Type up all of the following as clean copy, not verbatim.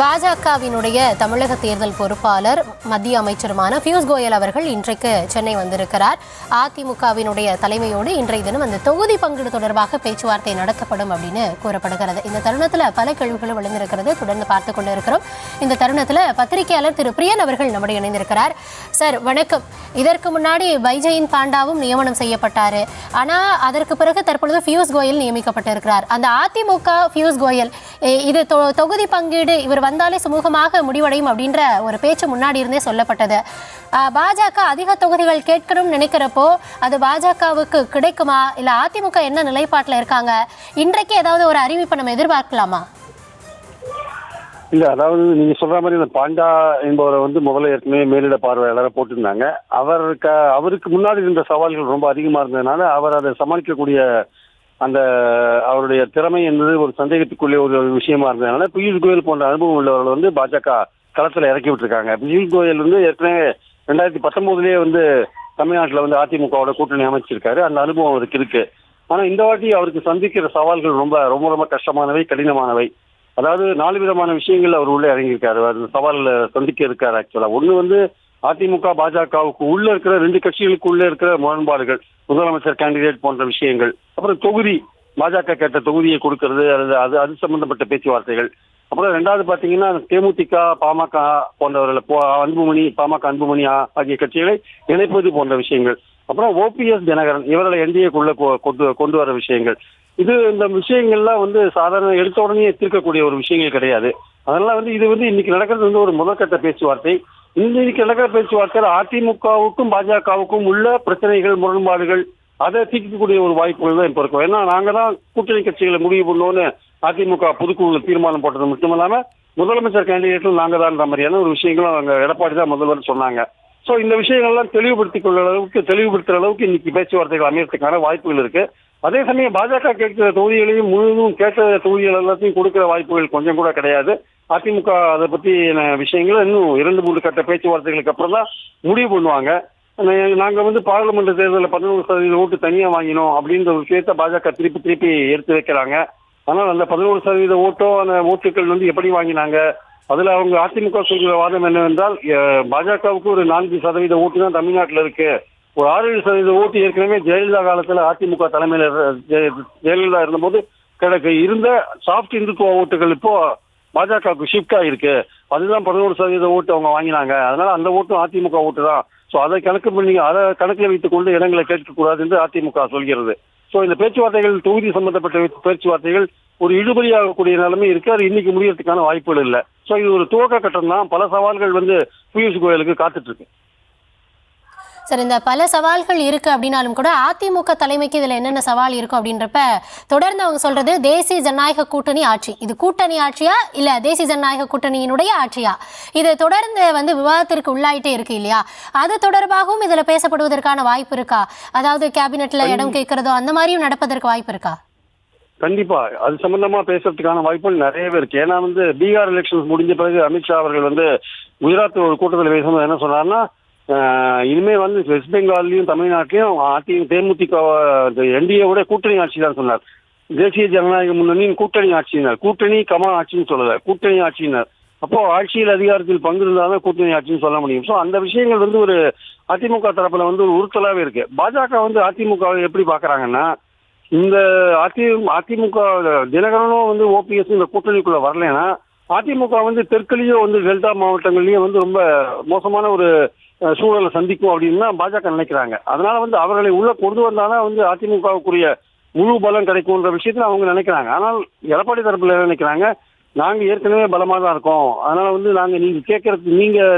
பாஜகவினுடைய தமிழக தேர்தல் பொறுப்பாளர் மத்திய அமைச்சருமான பியூஷ் கோயல் அவர்கள் இன்றைக்கு சென்னை வந்திருக்கிறார். அதிமுகவினுடைய தலைமையோடு இன்றைய தினம் அந்த தொகுதி பங்கீடு தொடர்பாக பேச்சுவார்த்தை நடத்தப்படும் அப்படின்னு கூறப்படுகிறது. இந்த தருணத்தில் பல கேள்விகளும் எழுந்திருக்கிறது, தொடர்ந்து பார்த்து கொண்டு இருக்கிறோம். இந்த தருணத்தில் பத்திரிகையாளர் திரு பிரியன் அவர்கள் நம்முடைய இணைந்திருக்கிறார். சார் வணக்கம். இதற்கு முன்னாடி பைஜெயின் பாண்டாவும் நியமனம் செய்யப்பட்டாரு, ஆனா அதற்கு பிறகு தற்பொழுது பியூஷ் கோயல் நியமிக்கப்பட்டிருக்கிறார். அந்த அதிமுக பியூஷ் கோயல் இது தொகுதி பங்கீடு இவர் வந்தாலே சுமூகமாக முடிவடையும் அப்படின்ற ஒரு பேச்சு முன்னாடி இருந்தே சொல்லப்பட்டது. பாஜக அதிக தொகுதிகள் கேட்கணும்னு நினைக்கிறப்போ அது பாஜகவுக்கு கிடைக்குமா, இல்ல அதிமுக என்ன நிலைப்பாட்டில் இருக்காங்க, இன்றைக்கு ஏதாவது ஒரு அறிவிப்பை நம்ம எதிர்பார்க்கலாமா? இல்ல, அதாவது நீங்க சொல்ற மாதிரி இந்த பாண்டா என்பவரை முதல்ல ஏற்கனவே மேலிட பார்வையாளரை போட்டிருந்தாங்க. அவருக்கு முன்னாடி இருந்த சவால்கள் ரொம்ப அதிகமா இருந்ததுனால அவர் அதை சமாளிக்கக்கூடிய அந்த அவருடைய திறமை என்பது ஒரு சந்தேகத்துக்குள்ளே ஒரு விஷயமா இருந்ததுனால பியூஷ் கோயல் போன்ற அனுபவம் உள்ளவர்கள் பாஜக களத்துல இறக்கி விட்டுருக்காங்க. பியூஷ் கோயல் ஏற்கனவே 2019 தமிழ்நாட்டில் அதிமுகவோட கூட்டணி அமைச்சிருக்காரு. அந்த அனுபவம் அவருக்கு இருக்கு. ஆனா இந்த வாட்டி அவருக்கு சந்திக்கிற சவால்கள் ரொம்ப ரொம்ப ரொம்ப கஷ்டமானவை, கடினமானவை. அதாவது 4 விதமான விஷயங்கள் அவர் உள்ளே இறங்கியிருக்காரு. அந்த சவால்களை சந்திக்க இருக்காரு. ஆக்சுவலா ஒண்ணு அதிமுக பாஜகவுக்கு உள்ள இருக்கிற 2 கட்சிகளுக்கு உள்ள இருக்கிற முரண்பாடுகள், முதலமைச்சர் கேண்டிடேட் போன்ற விஷயங்கள், அப்புறம் தொகுதி பாஜக கேட்ட தொகுதியை கொடுக்கறது, அது சம்பந்தப்பட்ட பேச்சுவார்த்தைகள். அப்புறம் 2வது பாத்தீங்கன்னா தேமுதிக பாமக போன்றவர்களை அன்புமணி பாமக அன்புமணி ஆகிய கட்சிகளை இணைப்பது போன்ற விஷயங்கள். அப்புறம் ஓபிஎஸ் தினகரன் இவர்களை என்டிஏக்குள்ள கொண்டு வர விஷயங்கள். இந்த விஷயங்கள்லாம் சாதாரண எடுத்த உடனே தீர்க்கக்கூடிய ஒரு விஷயங்கள் கிடையாது. அதனால இது இன்னைக்கு நடக்கிறது ஒரு முதற்கட்ட பேச்சுவார்த்தை. இன்னைக்கு நடக்கிற பேச்சுவார்த்தையில் அதிமுகவுக்கும் பாஜகவுக்கும் உள்ள பிரச்சனைகள், முரண்பாடுகள் அதை தீர்க்கக்கூடிய ஒரு வாய்ப்புகள் தான் இப்ப இருக்கும். ஏன்னா நாங்க தான் கூட்டணி கட்சிகளை முடிவு பண்ணோன்னு அதிமுக பொதுக்குழு தீர்மானம் போட்டது மட்டும் இல்லாம முதலமைச்சர் கேண்டிடேட்டும் நாங்க தான் மாதிரியான ஒரு விஷயங்களும் அங்க எடப்பாடி தான் முதல்வர் சொன்னாங்க. சோ இந்த விஷயங்கள்லாம் தெளிவுபடுத்துற அளவுக்கு இன்னைக்கு பேச்சுவார்த்தைகள் அமையறதுக்கான வாய்ப்புகள் இருக்கு. அதே சமயம் பாஜக கேட்கிற தொகுதிகளையும் முழுவதும் கேட்ட தொகுதிகள் எல்லாத்தையும் கொடுக்கிற வாய்ப்புகள் கொஞ்சம் கூட கிடையாது. அதிமுக அதை பத்தி விஷயங்களை இன்னும் 2-3 கட்ட பேச்சுவார்த்தைகளுக்கு அப்புறம் தான் முடிவு பண்ணுவாங்க. நாங்க பாராளுமன்ற தேர்தலில் 11% ஓட்டு தனியா வாங்கினோம் அப்படின்ற ஒரு விஷயத்த பாஜக திருப்பி எடுத்து வைக்கிறாங்க. ஆனால் அந்த 11% ஓட்டோ அந்த ஓட்டுகள் எப்படி வாங்கினாங்க, அதுல அவங்க அதிமுக சொல்கிற வாதம் என்னவென்றால் பாஜகவுக்கு ஒரு 4% ஓட்டு தான் தமிழ்நாட்டில் இருக்கு, ஒரு 6-7% ஓட்டு ஏற்கனவே ஜெயலலிதா காலத்துல அதிமுக தலைமையில ஜெயலலிதா இருந்தபோது இருந்த சாஃப்ட் இந்துத்துவ ஓட்டுகள் இப்போ பாஜகவுக்கு ஷிஃப்ட் ஆயிருக்கு, அதுதான் 11% ஓட்டு அவங்க வாங்கினாங்க, அதனால அந்த ஓட்டும் அதிமுக ஓட்டு தான். ஸோ அதை கணக்கில் வைத்துக் கொண்டு இடங்களை கேட்கக்கூடாது என்று அதிமுக சொல்கிறது. ஸோ இந்த பேச்சுவார்த்தைகள் தொகுதி சம்பந்தப்பட்ட பேச்சுவார்த்தைகள் ஒரு இழுபறியாகக்கூடிய நிலைமை இருக்கு. அது இன்னைக்கு முடியறதுக்கான வாய்ப்புகள் இல்லை. ஸோ இது ஒரு துவக்க கட்டம் தான். பல சவால்கள் பியூஷ் கோயலுக்கு காத்துட்டு இருக்கு. சார், இந்த பல சவால்கள் இருக்கு அப்படின்னாலும் கூட அதிமுக தலைமைக்கு இதுல என்னென்ன சவால் இருக்கும் அப்படின்றப்ப தொடர்ந்து அவங்க சொல்றது தேசிய ஜனநாயக கூட்டணி ஆட்சி. இது கூட்டணி ஆட்சியா இல்ல தேசிய ஜனநாயக கூட்டணியினுடைய ஆட்சியா, இது தொடர்ந்து விவாதத்திற்கு உள்ளாயிட்டே இருக்கு இல்லையா? அது தொடர்பாகவும் இதுல பேசப்படுவதற்கான வாய்ப்பு இருக்கா? அதாவது கேபினெட்ல இடம் கேட்கறதோ அந்த மாதிரியும் நடப்பதற்கு வாய்ப்பு இருக்கா? கண்டிப்பா அது சம்பந்தமா பேசுறதுக்கான வாய்ப்புகள் நிறையவே இருக்கு. ஏன்னா பீகார் எலெக்ஷன்ஸ் முடிஞ்ச பிறகு அமித்ஷா அவர்கள் குஜராத் ஒரு கூட்டத்தில் பேசும்போது என்ன சொன்னார்னா, இனிமே வெஸ்ட் பெங்கால்லையும் தமிழ்நாட்டிலையும் தேமுதிக என்டிஏவோட கூட்டணி ஆட்சி தான் சொன்னார். தேசிய ஜனநாயக முன்னணியின் கூட்டணி ஆட்சியினர், கூட்டணி கமா ஆட்சின்னு சொல்லல, கூட்டணி ஆட்சியினர். அப்போ ஆட்சியில் அதிகாரத்தில் பங்கு இருந்தாலும் கூட்டணி ஆட்சின்னு சொல்ல முடியும். ஸோ அந்த விஷயங்கள் ஒரு அதிமுக தரப்புல ஒரு உறுத்தலாவே இருக்கு. பாஜக அதிமுகவை எப்படி பாக்குறாங்கன்னா, இந்த அதிமுக தினகரனும் ஓபிஎஸ் இந்த கூட்டணிக்குள்ள வரலைன்னா அதிமுக தெற்குலயும் டெல்டா மாவட்டங்கள்லயும் ரொம்ப மோசமான ஒரு சூழலை சந்திக்கும் அப்படின்னு தான் பாஜக நினைக்கிறாங்க. அதனால அவர்களை உள்ள கொண்டு வந்தாதான் அதிமுகவுக்குரிய முழு பலம் கிடைக்கும்ன்ற விஷயத்துல அவங்க நினைக்கிறாங்க. ஆனால் எடப்பாடி தரப்புல நினைக்கிறாங்க, நாங்க ஏற்கனவே பலமா தான் இருக்கோம், அதனால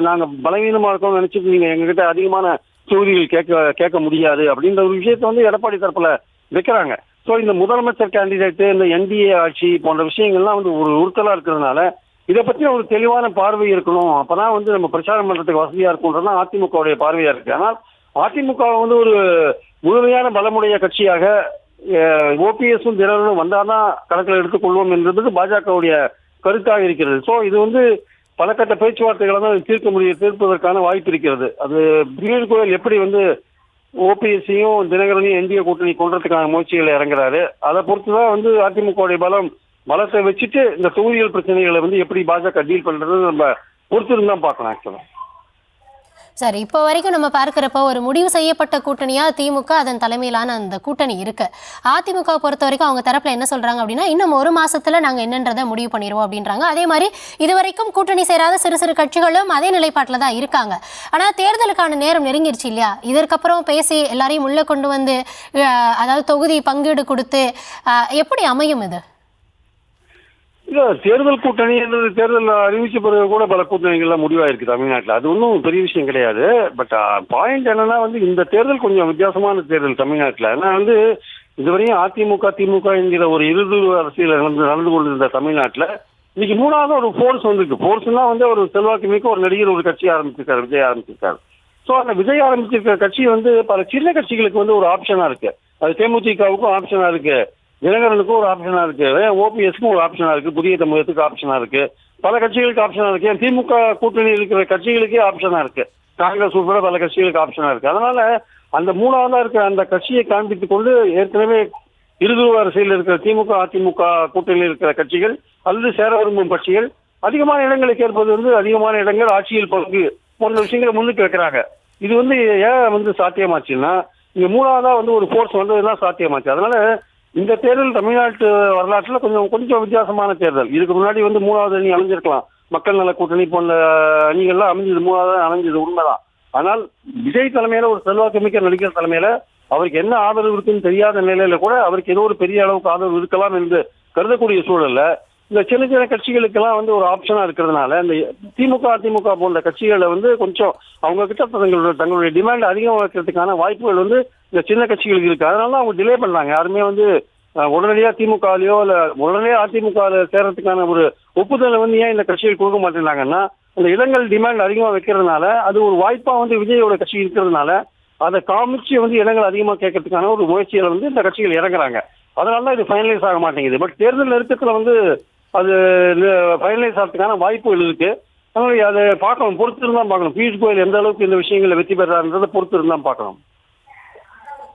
நாங்க பலவீனமா இருக்கோம்னு நினைச்சிட்டு நீங்க எங்ககிட்ட அதிகமான தொகுதிகள் கேட்க முடியாது அப்படின்ற ஒரு விஷயத்த எடப்பாடி தரப்புல வைக்கிறாங்க. ஸோ இந்த முதலமைச்சர் கேண்டிடேட், இந்த என்டிஏ ஆட்சி போன்ற விஷயங்கள்லாம் ஒரு உறுத்தலா இருக்கிறதுனால இதை பத்தி ஒரு தெளிவான பார்வை இருக்கணும். அப்பதான் நம்ம பிரச்சாரம் பண்றதுக்கு வசதியா இருக்கும்ன்றதான் அதிமுகவுடைய பார்வையா இருக்கு. ஆனால் அதிமுக ஒரு முழுமையான பலமுடைய கட்சியாக ஓபிஎஸும் தினகரனும் வந்தாதான் கணக்கில் எடுத்துக்கொள்வோம் என்பது பாஜகவுடைய கருத்தாக இருக்கிறது. ஸோ இது பல கட்ட பேச்சுவார்த்தைகளை தான் தீர்ப்பதற்கான வாய்ப்பு இருக்கிறது. அது பியூஷ் கோயல் எப்படி ஓபிஎஸ்சியும் தினகரனையும் என்டிஏ கூட்டணி கொண்டதுக்கான முயற்சிகளை இறங்குறாரு, அதை பொறுத்துதான் அதிமுகவுடைய பலம் பலத்தை வச்சுட்டு இந்த தொகுதிகள் பிரச்சனைகளை வந்து எப்படி பாஜக டீல் பண்றது நம்ம பொறுத்திருந்து தான் பார்க்கணும் ஆக்சுவலா. சரி, இப்போ வரைக்கும் நம்ம பார்க்கிறப்ப ஒரு முடிவு செய்யப்பட்ட கூட்டணியா திமுக அதன் தலைமையிலான அந்த கூட்டணி இருக்கு. அதிமுக பொறுத்த வரைக்கும் அவங்க தரப்புல என்ன சொல்றாங்க அப்படின்னா, இன்னும் ஒரு மாசத்துல நாங்க என்னன்றதை முடிவு பண்ணிடுவோம் அப்படின்றாங்க. அதே மாதிரி இதுவரைக்கும் கூட்டணி சேராத சிறு சிறு கட்சிகளும் அதே நிலைப்பாட்டில் தான் இருக்காங்க. ஆனா தேர்தலுக்கான நேரம் நெருங்கிருச்சு இல்லையா? இதற்கப்புறம் பேசி எல்லாரையும் உள்ள கொண்டு வந்து அதாவது தொகுதி பங்கீடு கொடுத்து எப்படி அமையும் இது? இல்ல, தேர்தல் கூட்டணி தேர்தல் அறிவிச்ச பிறகு கூட பல கூட்டணிகள்லாம் முடிவாயிருக்கு தமிழ்நாட்டில். அது ஒன்றும் பெரிய விஷயம் கிடையாது. பட் பாயிண்ட் என்னன்னா வந்து இந்த தேர்தல் கொஞ்சம் வித்தியாசமான தேர்தல் தமிழ்நாட்டில். ஏன்னா வந்து இதுவரையும் அதிமுக திமுக என்கிற ஒரு இருது அரசியல் நடந்து கொண்டிருந்த தமிழ்நாட்டில் இன்னைக்கு மூணாவது ஒரு ஃபோர்ஸ் வந்திருக்கு. ஃபோர்ஸ்னா வந்து ஒரு செல்வாக்கு மிக்க ஒரு நடிகர் ஒரு கட்சி ஆரம்பிச்சிருக்காரு, விஜய் ஆரம்பிச்சிருக்காரு. ஸோ அந்த விஜய் ஆரம்பிச்சிருக்கிற கட்சி வந்து பல சின்ன கட்சிகளுக்கு வந்து ஒரு ஆப்ஷனா இருக்கு. அது தேமுதிகவுக்கும் ஆப்ஷனா இருக்கு, தினகரனுக்கும் ஒரு ஆப்ஷனா இருக்கு, ஓபிஎஸ்க்கும் ஒரு ஆப்ஷனா இருக்கு, புதிய தமிழகத்துக்கு ஆப்ஷனா இருக்கு, பல கட்சிகளுக்கு ஆப்ஷனா இருக்கு, திமுக கூட்டணி இருக்கிற கட்சிகளுக்கே ஆப்ஷனா இருக்கு, காங்கிரஸ் உட்பட பல கட்சிகளுக்கு ஆப்ஷனா இருக்கு. அதனால அந்த மூணாவதா இருக்கிற அந்த கட்சியை காண்பித்துக் கொண்டு ஏற்கனவே இருதுருவ அரசியல் இருக்கிற திமுக அதிமுக கூட்டணியில் இருக்கிற கட்சிகள் அல்லது சேர விரும்பும் கட்சிகள் அதிகமான இடங்களை கேட்பது வந்து அதிகமான இடங்கள் ஆட்சியில் பங்கு போன்ற விஷயங்களை முன்னுக்கு வைக்கிறாங்க. இது வந்து ஏன் வந்து சாத்தியமாச்சுன்னா இங்க மூணாவதா வந்து ஒரு ஃபோர்ஸ் வந்ததுதான் சாத்தியமாச்சு. அதனால இந்த தேர்தல் தமிழ்நாட்டு வரலாற்றில் கொஞ்சம் வித்தியாசமான தேர்தல். இதுக்கு முன்னாடி வந்து மூணாவது அணி அமைஞ்சிருக்கலாம், மக்கள் நல கூட்டணி போன்ற அணிகள்லாம் அமைஞ்சது, மூணாவது அமைஞ்சது உண்மைதான். ஆனால் விஜய் தலைமையில ஒரு செல்வாக்கு மிக்க நடிகர் தலைமையில அவருக்கு என்ன ஆதரவு இருக்குன்னு தெரியாத நிலையில கூட அவருக்கு ஏதோ ஒரு பெரிய அளவுக்கு ஆதரவு இருக்கலாம் என்று கருதக்கூடிய சூழல்ல இந்த சின்ன சின்ன கட்சிகளுக்கெல்லாம் வந்து ஒரு ஆப்ஷனா இருக்கிறதுனால இந்த திமுக அதிமுக போன்ற கட்சிகளை வந்து கொஞ்சம் அவங்க கிட்ட தங்களுடைய டிமாண்ட் அதிகமாக வைக்கிறதுக்கான வாய்ப்புகள் வந்து இந்த சின்ன கட்சிகளுக்கு இருக்கு. அதனால அவங்க டிலே பண்ணாங்க. யாருமே வந்து உடனடியாக திமுகலையோ இல்ல உடனடியாக அதிமுக சேர்றதுக்கான ஒரு ஒப்புதலை வந்து ஏன் இந்த கட்சிகள் கொடுக்க மாட்டேங்கிறாங்கன்னா அந்த இடங்கள் டிமாண்ட் அதிகமாக வைக்கிறதுனால அது ஒரு வாய்ப்பா வந்து விஜயோட கட்சி இருக்கிறதுனால அதை காமிச்சு வந்து இடங்கள் அதிகமாக கேட்கறதுக்கான ஒரு முயற்சியில வந்து இந்த கட்சிகள் இறங்குறாங்க. அதனால இது ஃபைனலைஸ் ஆக மாட்டேங்குது. பட் தேர்தல் நெருக்கத்துல வந்து அது ஃபைனலைஸ் ஆகிறதுக்கான வாய்ப்புகள் இருக்கு. அதனால அதை பார்க்கணும், பொறுத்து இருந்தான் பார்க்கணும். பியூஷ் கோயல் எந்த அளவுக்கு இந்த விஷயங்களை வெற்றி பெறாருன்றதை பொறுத்து இருந்தான் பார்க்கணும்.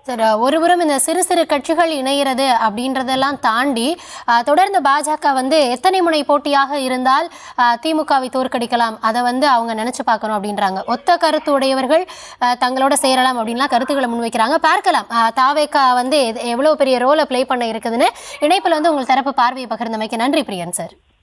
சார், ஒருபுறம் இந்த சிறு சிறு கட்சிகள் இணைகிறது அப்படின்றதெல்லாம் தாண்டி தொடர்ந்து பாஜக வந்து எத்தனை முனை போட்டியாக இருந்தால் திமுகவை தோற்கடிக்கலாம் அதை வந்து அவங்க நினைச்சு பார்க்கணும் அப்படின்றாங்க. ஒத்த கருத்து உடையவர்கள் தங்களோட சேரலாம் அப்படின்லாம் கருத்துக்களை முன்வைக்கிறாங்க. பார்க்கலாம் தாவேகா வந்து எவ்வளவு பெரிய ரோலை பிளே பண்ண இருக்குதுன்னு. இணைப்பில் வந்து உங்கள் தரப்பு பார்வையை பகிர்ந்தமைக்கு நன்றி பிரியன் சார்.